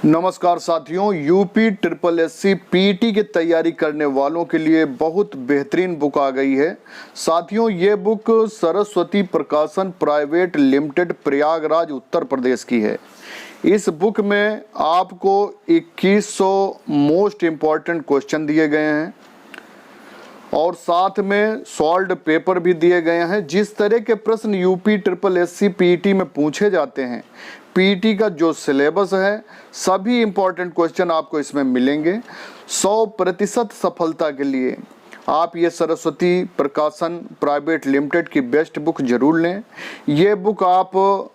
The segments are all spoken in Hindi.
नमस्कार साथियों, यूपी ट्रिपल एससी पीटी की तैयारी करने वालों के लिए बहुत बेहतरीन बुक आ गई है। साथियों, ये बुक सरस्वती प्रकाशन प्राइवेट लिमिटेड प्रयागराज उत्तर प्रदेश की है। इस बुक में आपको 2100 मोस्ट इम्पॉर्टेंट क्वेश्चन दिए गए हैं और साथ में सॉल्व्ड पेपर भी दिए गए हैं। जिस तरह के प्रश्न यूपी ट्रिपल एससी पीटी में पूछे जाते हैं, पीटी का जो सिलेबस है, सभी इम्पॉर्टेंट क्वेश्चन आपको इसमें मिलेंगे। 100% सफलता के लिए आप ये सरस्वती प्रकाशन प्राइवेट लिमिटेड की बेस्ट बुक जरूर लें। ये बुक आप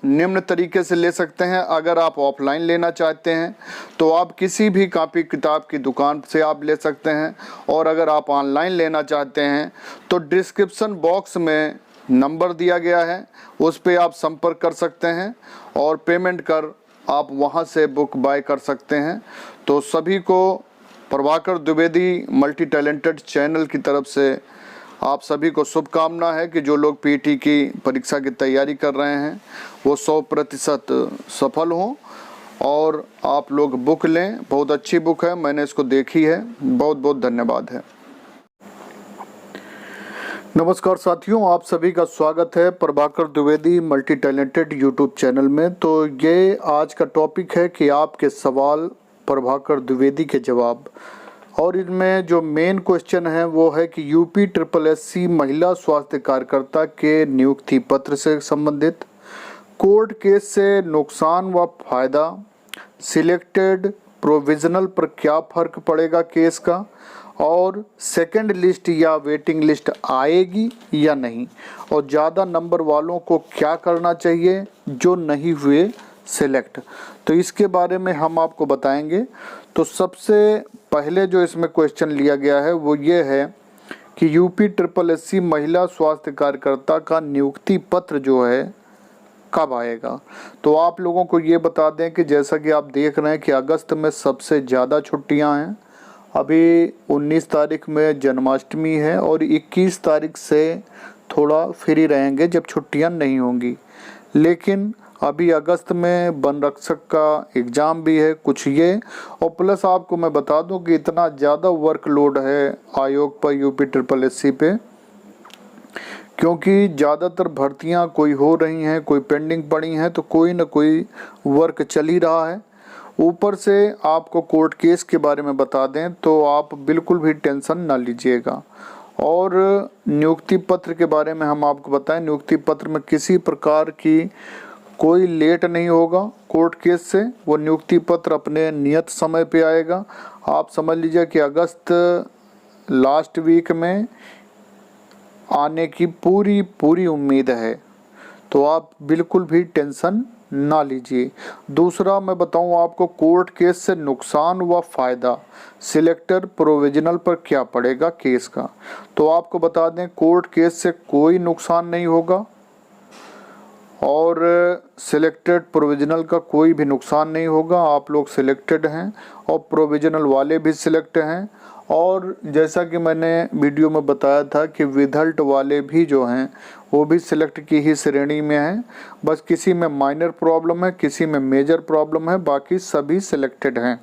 निम्न तरीके से ले सकते हैं। अगर आप ऑफलाइन लेना चाहते हैं तो आप किसी भी कॉपी किताब की दुकान से आप ले सकते हैं, और अगर आप ऑनलाइन लेना चाहते हैं तो डिस्क्रिप्शन बॉक्स में नंबर दिया गया है, उस पर आप संपर्क कर सकते हैं और पेमेंट कर आप वहां से बुक बाय कर सकते हैं। तो सभी को Prabhakar Dwivedi multi talented channel की तरफ से आप सभी को शुभकामना है कि जो लोग पीटी की परीक्षा की तैयारी कर रहे हैं वो 100% सफल हों और आप लोग बुक लें। बहुत अच्छी बुक है, मैंने इसको देखी है। बहुत बहुत धन्यवाद है। नमस्कार साथियों, आप सभी का स्वागत है Prabhakar Dwivedi multi talented YouTube channel में। तो ये आज का टॉपिक है कि आपके सवाल प्रभाकर द्विवेदी के जवाब, और इनमें जो मेन क्वेश्चन है वो है कि यूपी ट्रिपल एससी महिला स्वास्थ्य कार्यकर्ता के नियुक्ति पत्र से संबंधित, कोर्ट केस से नुकसान व फायदा, सिलेक्टेड प्रोविजनल पर क्या फर्क पड़ेगा केस का, और सेकंड लिस्ट या वेटिंग लिस्ट आएगी या नहीं, और ज़्यादा नंबर वालों को क्या करना चाहिए जो नहीं हुए सेलेक्ट। तो इसके बारे में हम आपको बताएंगे। तो सबसे पहले जो इसमें क्वेश्चन लिया गया है वो ये है कि यूपी ट्रिपल एससी महिला स्वास्थ्य कार्यकर्ता का नियुक्ति पत्र जो है कब आएगा। तो आप लोगों को ये बता दें कि जैसा कि आप देख रहे हैं कि अगस्त में सबसे ज़्यादा छुट्टियां हैं। अभी 19 तारीख में जन्माष्टमी है और 21 तारीख से थोड़ा फ्री रहेंगे जब छुट्टियां नहीं होंगी। लेकिन अभी अगस्त में वन रक्षक का एग्ज़ाम भी है कुछ ये, और प्लस आपको मैं बता दूं कि इतना ज़्यादा वर्कलोड है आयोग पर, यूपी ट्रिपल एससी पे, क्योंकि ज़्यादातर भर्तियां कोई हो रही हैं, कोई पेंडिंग पड़ी हैं, तो कोई ना कोई वर्क चल ही रहा है। ऊपर से आपको कोर्ट केस के बारे में बता दें तो आप बिल्कुल भी टेंशन ना लीजिएगा। और नियुक्ति पत्र के बारे में हम आपको बताएं, नियुक्ति पत्र में किसी प्रकार की कोई लेट नहीं होगा कोर्ट केस से। वो नियुक्ति पत्र अपने नियत समय पे आएगा। आप समझ लीजिए कि अगस्त लास्ट वीक में आने की पूरी उम्मीद है, तो आप बिल्कुल भी टेंशन ना लीजिए। दूसरा मैं बताऊं आपको, कोर्ट केस से नुकसान व फायदा, सिलेक्टर प्रोविजनल पर क्या पड़ेगा केस का। तो आपको बता दें, कोर्ट केस से कोई नुकसान नहीं होगा और सिलेक्टेड प्रोविजनल का कोई भी नुकसान नहीं होगा। आप लोग सिलेक्टेड हैं और प्रोविजनल वाले भी सिलेक्ट हैं, और जैसा कि मैंने वीडियो में बताया था कि विधल्ट वाले भी जो हैं वो भी सिलेक्ट की ही श्रेणी में हैं। बस किसी में माइनर प्रॉब्लम है, किसी में मेजर प्रॉब्लम है, बाकी सभी सिलेक्टेड हैं।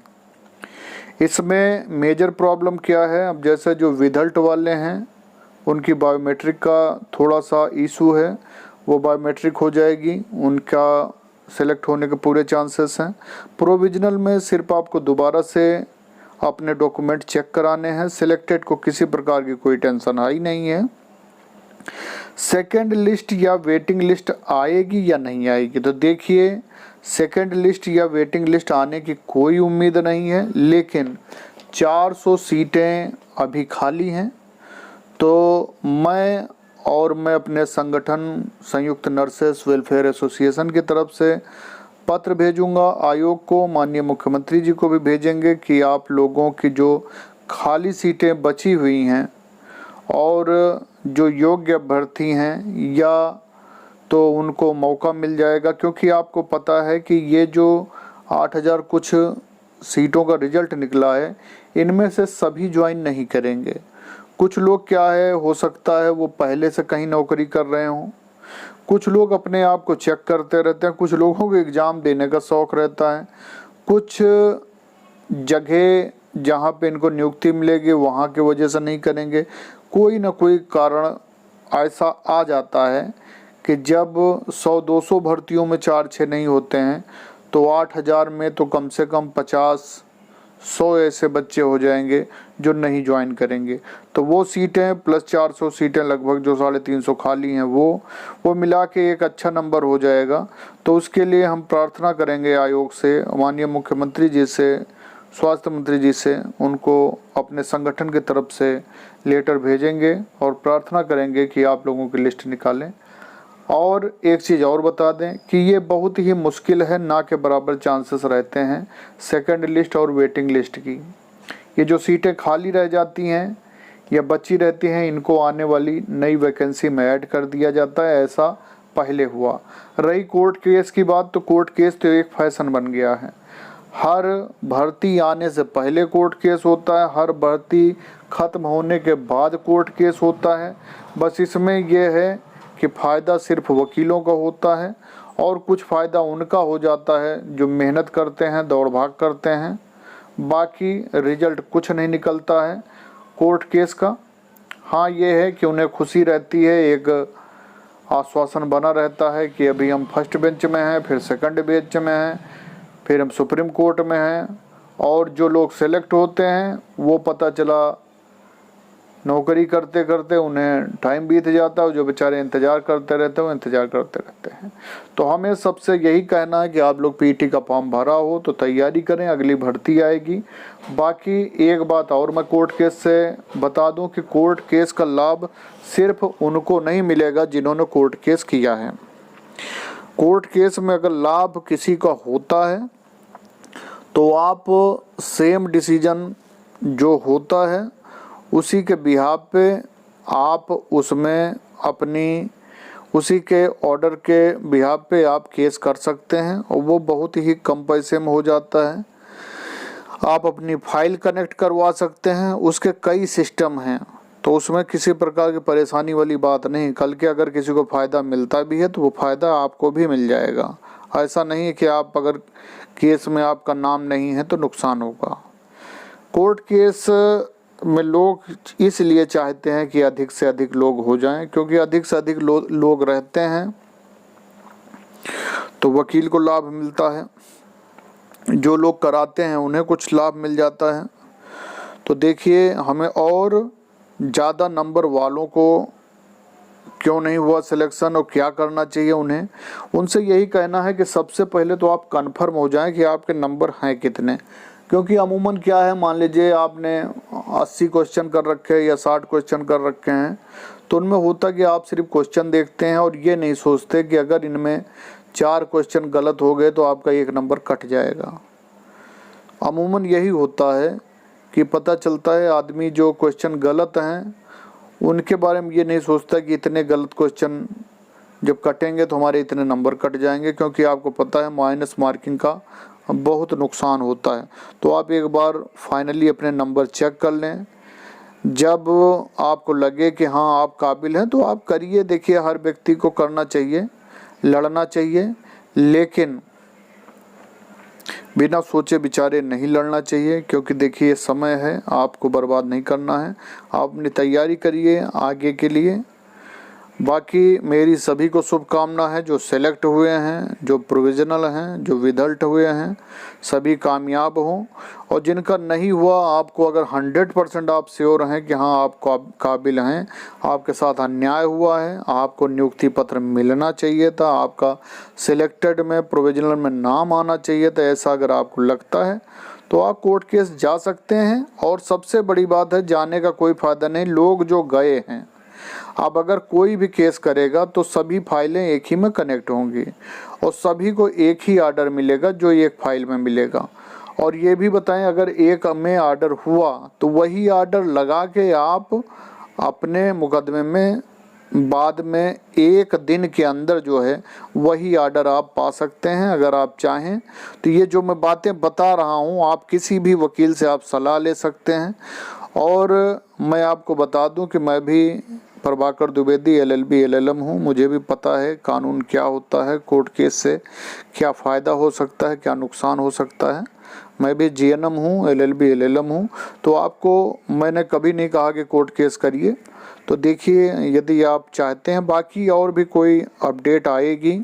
इसमें मेजर प्रॉब्लम क्या है, अब जैसे जो विधल्ट वाले हैं उनकी बायोमेट्रिक का थोड़ा सा इशू है, वो बायोमेट्रिक हो जाएगी, उनका सेलेक्ट होने के पूरे चांसेस हैं। प्रोविजनल में सिर्फ आपको दोबारा से अपने डॉक्यूमेंट चेक कराने हैं। सिलेक्टेड को किसी प्रकार की कोई टेंशन आई नहीं है। सेकंड लिस्ट या वेटिंग लिस्ट आएगी या नहीं आएगी, तो देखिए सेकंड लिस्ट या वेटिंग लिस्ट आने की कोई उम्मीद नहीं है, लेकिन 400 सीटें अभी खाली हैं। तो मैं अपने संगठन संयुक्त नर्सेस वेलफेयर एसोसिएशन की तरफ से पत्र भेजूंगा आयोग को, माननीय मुख्यमंत्री जी को भी भेजेंगे कि आप लोगों की जो खाली सीटें बची हुई हैं और जो योग्य अभ्यर्थी हैं या तो उनको मौका मिल जाएगा। क्योंकि आपको पता है कि ये जो 8000 कुछ सीटों का रिजल्ट निकला है, इनमें से सभी ज्वाइन नहीं करेंगे। कुछ लोग क्या है, हो सकता है वो पहले से कहीं नौकरी कर रहे हों, कुछ लोग अपने आप को चेक करते रहते हैं, कुछ लोगों को एग्ज़ाम देने का शौक़ रहता है, कुछ जगह जहाँ पे इनको नियुक्ति मिलेगी वहाँ की वजह से नहीं करेंगे। कोई ना कोई कारण ऐसा आ जाता है कि जब 100-200 भर्तियों में 4-6 नहीं होते हैं तो 8,000 में तो कम से कम 50-100 ऐसे बच्चे हो जाएंगे जो नहीं ज्वाइन करेंगे। तो वो सीटें प्लस 400 सीटें लगभग जो 350 खाली हैं वो मिला के एक अच्छा नंबर हो जाएगा। तो उसके लिए हम प्रार्थना करेंगे आयोग से, माननीय मुख्यमंत्री जी से, स्वास्थ्य मंत्री जी से, उनको अपने संगठन की तरफ से लेटर भेजेंगे और प्रार्थना करेंगे कि आप लोगों की लिस्ट निकालें। और एक चीज़ और बता दें कि ये बहुत ही मुश्किल है, ना के बराबर चांसेस रहते हैं सेकंड लिस्ट और वेटिंग लिस्ट की। ये जो सीटें खाली रह जाती हैं या बची रहती हैं, इनको आने वाली नई वैकेंसी में ऐड कर दिया जाता है, ऐसा पहले हुआ। रही कोर्ट केस की बात, तो कोर्ट केस तो एक फैशन बन गया है। हर भर्ती आने से पहले कोर्ट केस होता है, हर भर्ती ख़त्म होने के बाद कोर्ट केस होता है। बस इसमें यह है कि फ़ायदा सिर्फ वकीलों का होता है और कुछ फ़ायदा उनका हो जाता है जो मेहनत करते हैं, दौड़ भाग करते हैं। बाकी रिजल्ट कुछ नहीं निकलता है कोर्ट केस का। हाँ, ये है कि उन्हें खुशी रहती है, एक आश्वासन बना रहता है कि अभी हम फर्स्ट बेंच में हैं, फिर सेकंड बेंच में हैं, फिर हम सुप्रीम कोर्ट में हैं। और जो लोग सेलेक्ट होते हैं वो पता चला नौकरी करते करते उन्हें टाइम बीत जाता है, जो बेचारे इंतज़ार करते रहते हैं वो इंतज़ार करते रहते हैं। तो हमें सबसे यही कहना है कि आप लोग पीटी का फॉर्म भरा हो तो तैयारी करें, अगली भर्ती आएगी। बाकी एक बात और मैं कोर्ट केस से बता दूं कि कोर्ट केस का लाभ सिर्फ उनको नहीं मिलेगा जिन्होंने कोर्ट केस किया है। कोर्ट केस में अगर लाभ किसी का होता है तो आप सेम डिसीजन जो होता है उसी के बिहाफ पे आप उसमें अपनी उसी के ऑर्डर के बिहाफ पे आप केस कर सकते हैं और वो बहुत ही कम पैसे में हो जाता है। आप अपनी फाइल कनेक्ट करवा सकते हैं, उसके कई सिस्टम हैं, तो उसमें किसी प्रकार की परेशानी वाली बात नहीं। कल के अगर किसी को फ़ायदा मिलता भी है तो वो फ़ायदा आपको भी मिल जाएगा। ऐसा नहीं है कि आप अगर केस में आपका नाम नहीं है तो नुकसान होगा। कोर्ट केस में लोग इसलिए चाहते हैं कि अधिक से अधिक लोग हो जाएं, क्योंकि अधिक से अधिक लोग रहते हैं तो वकील को लाभ मिलता है, जो लोग कराते हैं उन्हें कुछ लाभ मिल जाता है। तो देखिए, हमें और ज़्यादा नंबर वालों को क्यों नहीं हुआ सिलेक्शन और क्या करना चाहिए उनसे यही कहना है कि सबसे पहले तो आप कंफर्म हो जाएं कि आपके नंबर हैं कितने। क्योंकि अमूमन क्या है, मान लीजिए आपने 80 क्वेश्चन कर रखे हैं या 60 क्वेश्चन कर रखे हैं, तो उनमें होता कि आप सिर्फ क्वेश्चन देखते हैं और ये नहीं सोचते कि अगर इनमें 4 क्वेश्चन गलत हो गए तो आपका 1 नंबर कट जाएगा। अमूमन यही होता है कि पता चलता है आदमी जो क्वेश्चन गलत हैं उनके बारे में ये नहीं सोचता कि इतने गलत क्वेश्चन जब कटेंगे तो हमारे इतने नंबर कट जाएंगे, क्योंकि आपको पता है माइनस मार्किंग का बहुत नुकसान होता है। तो आप एक बार फाइनली अपने नंबर चेक कर लें। जब आपको लगे कि हाँ आप काबिल हैं तो आप करिए। देखिए, हर व्यक्ति को करना चाहिए, लड़ना चाहिए, लेकिन बिना सोचे विचारे नहीं लड़ना चाहिए, क्योंकि देखिए समय है, आपको बर्बाद नहीं करना है। आप अपनी तैयारी करिए आगे के लिए। बाकी मेरी सभी को शुभकामना है, जो सेलेक्ट हुए हैं, जो प्रोविज़नल हैं, जो विदल्ट हुए हैं, सभी कामयाब हों। और जिनका नहीं हुआ, आपको अगर 100% आप श्योर हैं कि हाँ आप काबिल हैं, आपके साथ अन्याय हुआ है, आपको नियुक्ति पत्र मिलना चाहिए था, आपका सिलेक्टेड में प्रोविज़नल में नाम आना चाहिए था, ऐसा अगर आपको लगता है तो आप कोर्ट केस जा सकते हैं। और सबसे बड़ी बात है, जाने का कोई फ़ायदा नहीं। लोग जो गए हैं, अब अगर कोई भी केस करेगा तो सभी फाइलें एक ही में कनेक्ट होंगी और सभी को एक ही आर्डर मिलेगा जो एक फाइल में मिलेगा। और ये भी बताएं, अगर एक में आर्डर हुआ तो वही आर्डर लगा के आप अपने मुकदमे में बाद में 1 दिन के अंदर जो है वही आर्डर आप पा सकते हैं अगर आप चाहें तो। ये जो मैं बातें बता रहा हूँ, आप किसी भी वकील से आप सलाह ले सकते हैं। और मैं आपको बता दूं कि मैं भी प्रभाकर द्विवेदी LLB LLM हूँ। मुझे भी पता है कानून क्या होता है, कोर्ट केस से क्या फ़ायदा हो सकता है, क्या नुकसान हो सकता है। मैं भी GNM हूँ, LLB LLM हूँ। तो आपको मैंने कभी नहीं कहा कि कोर्ट केस करिए। तो देखिए, यदि आप चाहते हैं बाकी और भी कोई अपडेट आएगी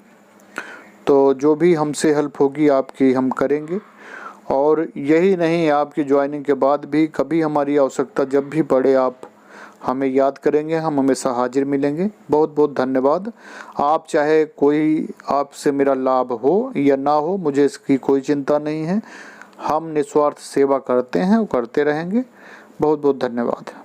तो जो भी हमसे हेल्प होगी आपकी हम करेंगे। और यही नहीं, आपकी ज्वाइनिंग के बाद भी कभी हमारी आवश्यकता जब भी पड़े आप हमें याद करेंगे, हम हमेशा हाजिर मिलेंगे। बहुत बहुत धन्यवाद। आप चाहे कोई आपसे मेरा लाभ हो या ना हो, मुझे इसकी कोई चिंता नहीं है। हम निस्वार्थ सेवा करते हैं और करते रहेंगे। बहुत बहुत धन्यवाद।